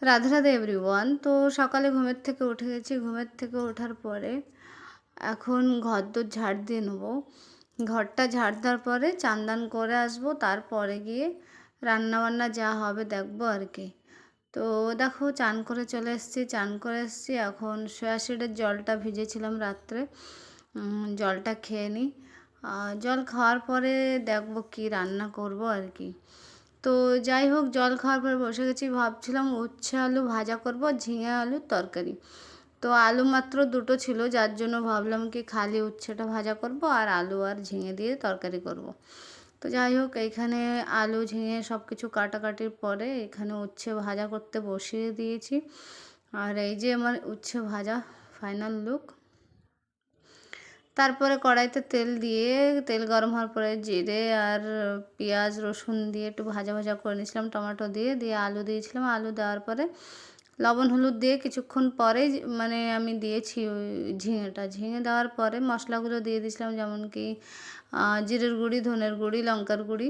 Radhe Radhe everyone. তো সকালে ঘুমের থেকে উঠে গেছি। ঘুমের থেকে ওঠার পরে এখন ঘরদোর ঝাড় দিয়ে নেবো। ঘরটা ঝাড় দেওয়ার পরে চান দান করে আসবো, তারপরে গিয়ে রান্নাবান্না যা হবে দেখবো আর কি। তো দেখো চান করে চলে এসেছি, চান করে এসেছি। এখন সয়াসিডের জলটা ভিজেছিলাম রাত্রে, জলটা খেয়ে নিই। জল খাওয়ার পরে দেখবো কি রান্না করব আর কি। তো যাই হোক, জল খাওয়ার পরে বসে গেছি, ভাবছিলাম উচ্ছে আলু ভাজা করব, ঝিঙে আলুর তরকারি। তো আলু মাত্র দুটো ছিল, যার জন্য ভাবলাম কি খালি উচ্ছেটা ভাজা করব আর আলু আর ঝিঙে দিয়ে তরকারি করব। তো যাই হোক, এইখানে আলু ঝিঙে সব কিছু কাটাকাটির পরে এখানে উচ্ছে ভাজা করতে বসিয়ে দিয়েছি। আর এই যে আমার উচ্ছে ভাজা ফাইনাল লুক। তারপরে কড়াইতে তেল দিয়ে, তেল গরম হওয়ার পরে জিরে আর পেঁয়াজ রসুন দিয়ে একটু ভাজা ভাজা করে নিয়েছিলাম, টমেটো দিয়ে দিয়ে আলু দিয়েছিলাম। আলু দেওয়ার পরে লবণ হলুদ দিয়ে কিছুক্ষণ পরেই মানে আমি দিয়েছি ওই ঝিঙে দেওয়ার পরে মশলাগুলো দিয়ে দিয়েছিলাম, যেমন কি জিরের গুঁড়ি, ধনের গুঁড়ি, লঙ্কার গুঁড়ি,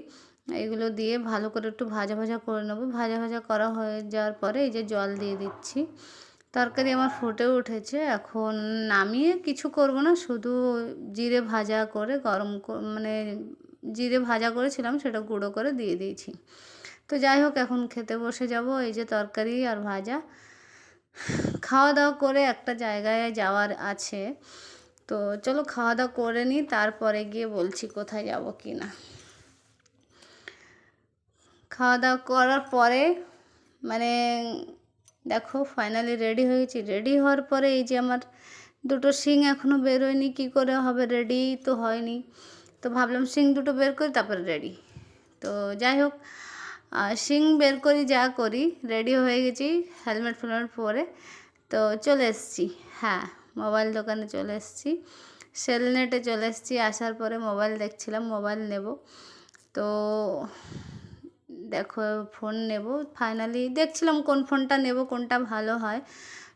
এগুলো দিয়ে ভালো করে একটু ভাজা ভাজা করে নেবো। ভাজা ভাজা করা হয়ে যাওয়ার পরে এই যে জল দিয়ে দিচ্ছি। তরকারি আমার ফুটেও উঠেছে। এখন নামিয়ে কিছু করব না, শুধু জিরে ভাজা করে মানে জিরে ভাজা করেছিলাম সেটা গুঁড়ো করে দিয়ে দিয়েছি। তো যাই হোক, এখন খেতে বসে যাব। এই যে তরকারি আর ভাজা, খাওয়া দাওয়া করে একটা জায়গায় যাওয়ার আছে। তো চলো খাওয়া দাওয়া করে নিই, তারপরে গিয়ে বলছি কোথায় যাব কি না। খাওয়া দাওয়া করার পরে মানে দেখো ফাইনালি রেডি হয়েছি। রেডি হওয়ার পরে এই যে আমার দুটো শিং এখনও বেরোয়নি, কী করে হবে, রেডি তো হয়নি। তো ভাবলাম শিং দুটো বের করি তারপরে রেডি। তো যাই হোক, শিং বের করি যা করি, রেডি হয়ে গেছি হেলমেট ফেলমেট পরে। তো চলে এসেছি, হ্যাঁ মোবাইল দোকানে চলে এসেছি, সেলনেটে চলে এসেছি। আসার পরে মোবাইল দেখছিলাম, মোবাইল নেব। তো দেখো ফোন নেব, ফাইনালি দেখছিলাম কোন ফোনটা নেব, কোনটা ভালো হয়।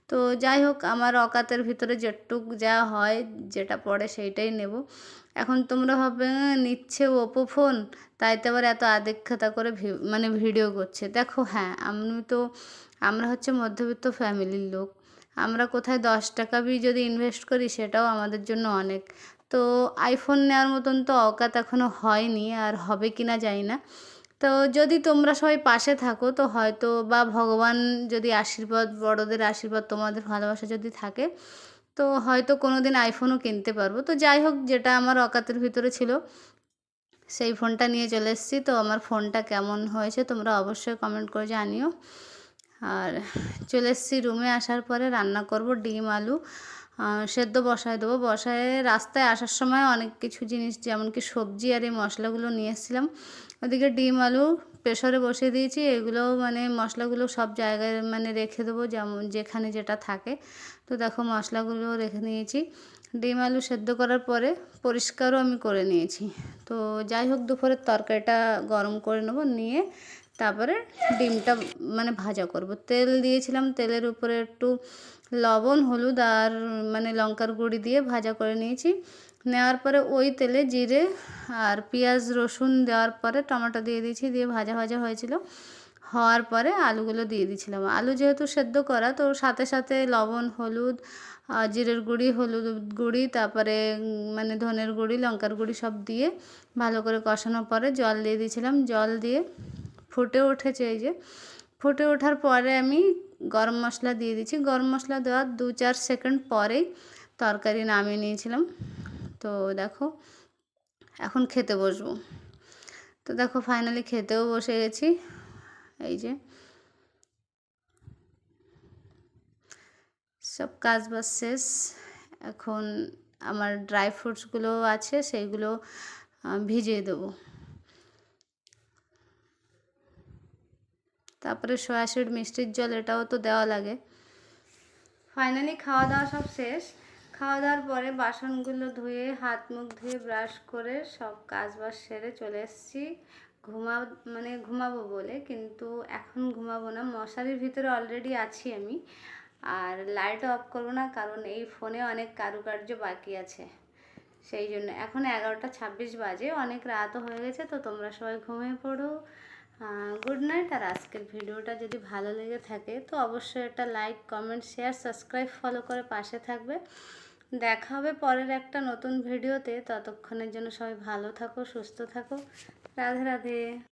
তো যাই হোক, আমার অকাতের ভিতরে যেটুক যা হয়, যেটা পড়ে সেইটাই নেব। এখন তোমরা ভাববে নিচ্ছে ওপো ফোন, তাই তো আবার এত আদিক্ষেতা করে মানে ভিডিও করছে। দেখো হ্যাঁ, আমরা হচ্ছে মধ্যবিত্ত ফ্যামিলির লোক। আমরা কোথায় 10 টাকা যদি ইনভেস্ট করি সেটাও আমাদের জন্য অনেক। তো আইফোন নেওয়ার মতন তো অকাত এখনও হয়নি, আর হবে কি না জানি না। তো যদি তোমরা সবাই পাশে থাকো তো হয়তো, বা ভগবান যদি আশীর্বাদ, বড়দের আশীর্বাদ, তোমাদের ভালোবাসা যদি থাকে, তো হয়তো কোনো দিন আইফোনও কিনতে পারবো। তো যাই হোক, যেটা আমার অকাতের ভিতরে ছিল সেই ফোনটা নিয়ে চলে এসেছি। তো আমার ফোনটা কেমন হয়েছে তোমরা অবশ্যই কমেন্ট করে জানিও। আর চলে এসেছি রুমে। আসার পরে রান্না করব ডিম আলু সেদ্ধ বসায় দেবো। বসায় রাস্তায় আসার সময় অনেক কিছু জিনিস, যেমন কি সবজি আর এই মশলাগুলো নিয়ে এসেছিলাম। ওদিকে ডিম আলু প্রেসারে বসিয়ে দিয়েছি। এগুলো মানে মশলাগুলো সব জায়গায় মানে রেখে দেবো, যেমন যেখানে যেটা থাকে। তো দেখো মশলাগুলো রেখে নিয়েছি। ডিম আলু সেদ্ধ করার পরে পরিষ্কারও আমি করে নিয়েছি। তো যাই হোক, দুপুরের তরকারিটা গরম করে নেবো, নিয়ে তারপরে ডিমটা মানে ভাজা করব। তেল দিয়েছিলাম, তেলের উপরে একটু লবণ হলুদ আর মানে লঙ্কার গুঁড়ি দিয়ে ভাজা করে নিয়েছি। নেওয়ার পরে ওই তেলে জিরে আর পেঁয়াজ রসুন দেওয়ার পরে টমেটো দিয়ে দিয়েছি, দিয়ে ভাজা ভাজা হয়েছিল। হওয়ার পরে আলুগুলো দিয়ে দিয়েছিলাম। আলু যেহেতু সেদ্ধ করা, তো সাথে সাথে লবণ হলুদ জিরের গুঁড়ি, হলুদ গুঁড়ি, তারপরে মানে ধনের গুঁড়ি, লঙ্কার গুঁড়ি সব দিয়ে ভালো করে কষানোর পরে জল দিয়ে দিয়েছিলাম। জল দিয়ে ফুটে উঠেছে, এই যে ফুটে ওঠার পরে আমি গরম মশলা দিয়ে দিচ্ছি। গরম মশলা দেওয়ার 2-4 সেকেন্ড পরেই তরকারি নামিয়ে নিয়েছিলাম। তো দেখো এখন খেতে বসবো। তো দেখো ফাইনালি খেতেও বসে গেছি। এই যে সব কাজ বাজ শেষ। এখন আমার ড্রাই ফ্রুটসগুলো আছে, সেইগুলো ভিজিয়ে দেবো। তারপরে সয়াসিড, মিষ্টির জল, এটাও তো দেওয়া লাগে। ফাইনালি খাওয়া দাওয়া সব শেষ। খাওয়া দাওয়ার পরে বাসনগুলো ধুয়ে, হাত মুখ ধুয়ে, ব্রাশ করে সব কাজ বাজ সেরে চলে এসেছি ঘুমাবো বলে। কিন্তু এখন ঘুমাবো না, মশারির ভিতরে অলরেডি আছি আমি। আর লাইটও অফ করবো না, কারণ এই ফোনে অনেক কারুকার্য বাকি আছে। সেই জন্য এখন 11:26 বাজে, অনেক রাতও হয়ে গেছে। তো তোমরা সবাই ঘুমিয়ে পড়ো। Good night. আর আজকের ভিডিওটা যদি ভালো লেগে থাকে তো অবশ্যই একটা like, comment, share, subscribe, follow করে পাশে থাকবে। দেখা হবে পরের একটা নতুন ভিডিওতে। ততক্ষণের জন্য সবাই ভালো থাকো, সুস্থ থাকো। রাধে রাধে।